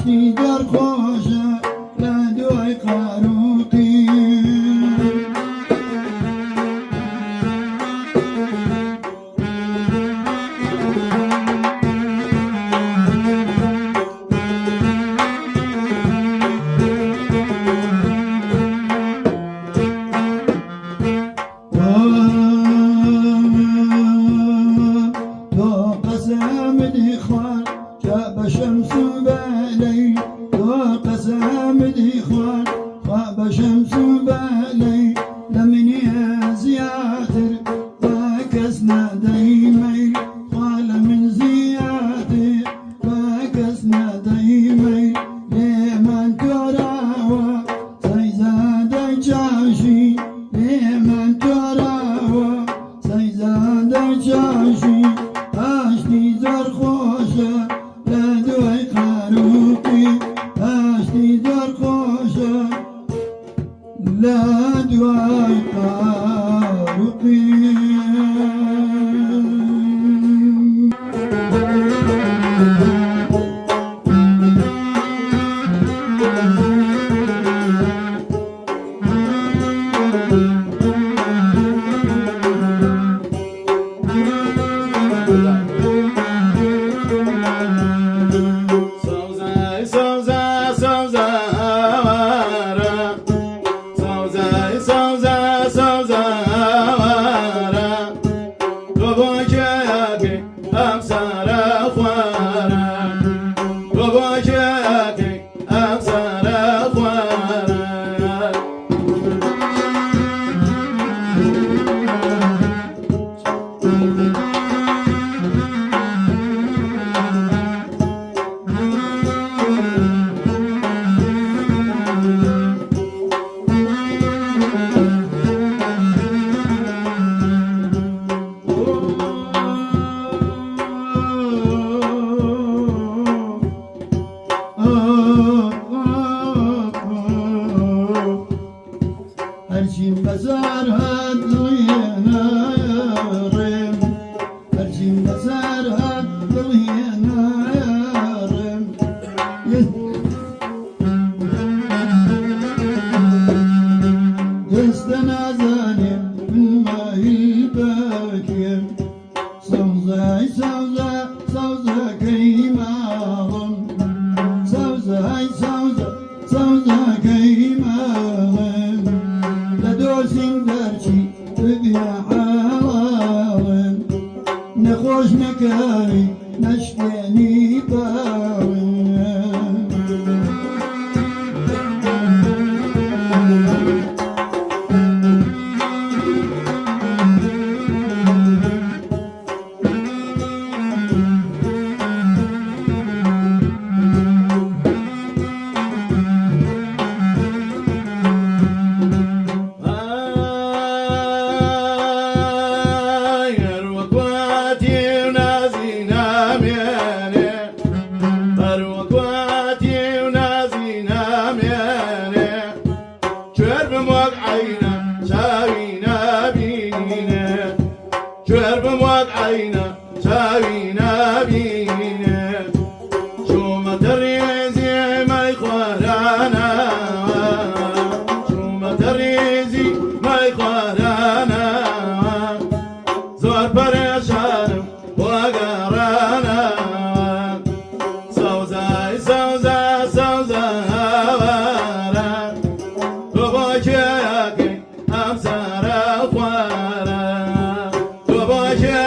ئاشتی دەرخۆشە لە دوای قاروقی شمس بالي وقسام الإخوان خواب شمس بالي لمن زياتر فكسنا دايمي قال من زياتر فكسنا دايمي لمن تراوى سيزاد جاشي لمن تراوى سيزاد جاشي أشتي زرخوشة لدوي قاروقي أشتي درخوشة لدوي قاروقي هرچی بزار هد دلینا یارم هرچی بزار هد دلینا یارم دست نزنیم بالماهی باکیم سوزای سوزا سوزا کیمالم سوزای سوزا سوزا کیمالم لدوسين درشي بقيا حوالم نخوش مكاري نشتني باوي شعر بموقعينا ساوينا بينا شو ما تريزي ما يخوارانا شو ما تريزي ما يخوارانا زور بريشان وقارانا سوزاي سوزا سوزا هوارا باباكي أمسارا خوارا باباكي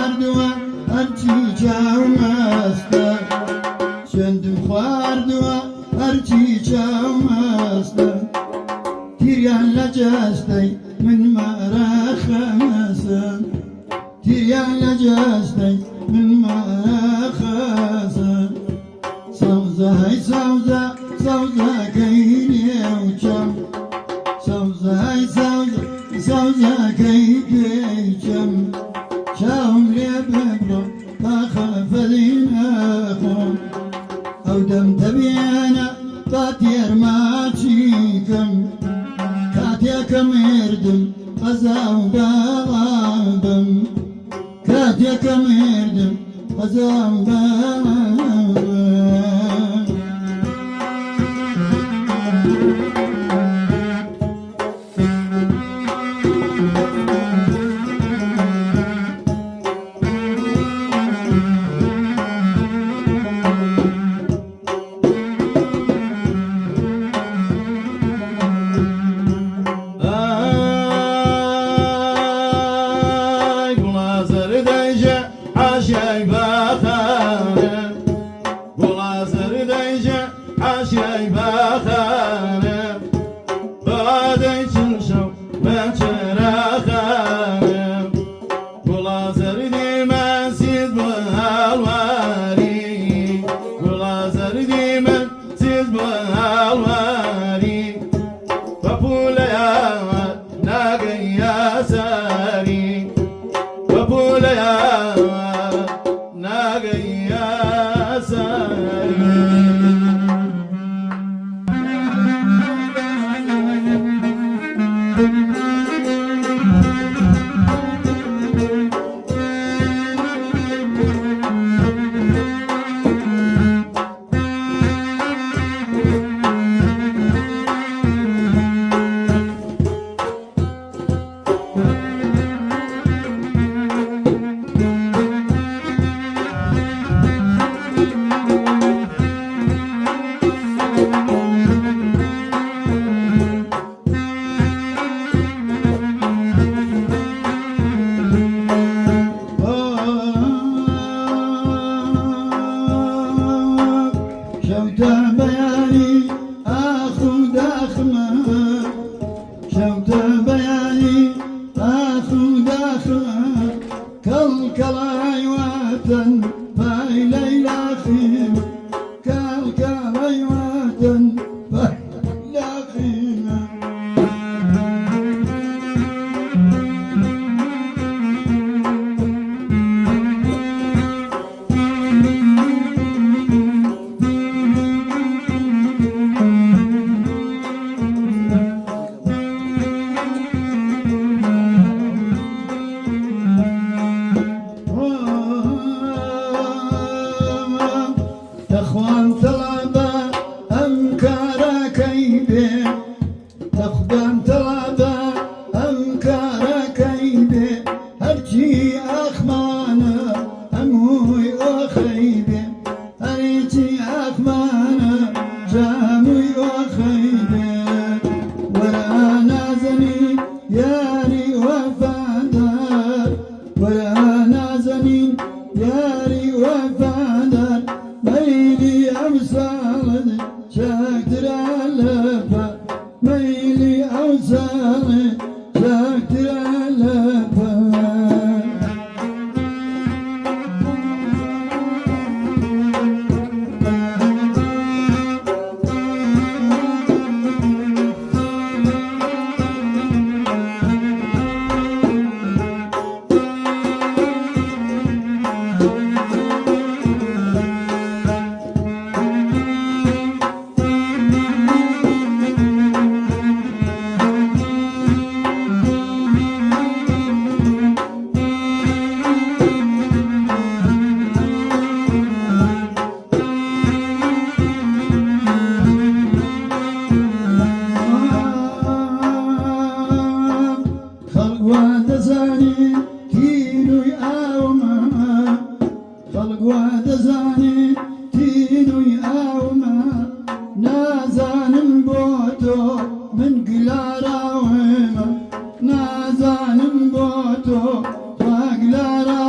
خواردووە هەرچی چاومەستە سوێندم خواردووە هەرچی چاومەستە تیریان لە جەستەی من مەرەخەسم تیریان لە جەستەی من مەرەخەسم سەوزە هەی سەوزە سەوزەکەی نێوچەم سەوزە هەی سەوزە سەوزەکەی گوێیچەم چاوم لێ ببڕۆ تا خەفەری نەخۆم ئەو دەم دەبێنە تا تێرماچیکەم کاتێکە مردم قەزا و بەڵابم کاتێکە مردم قەزا و بەڵابم نازانم بۆ تۆ واگلارا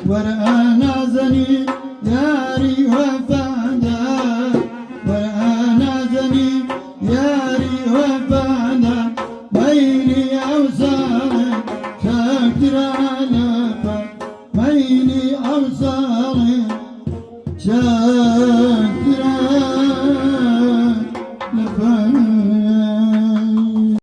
ورا نازني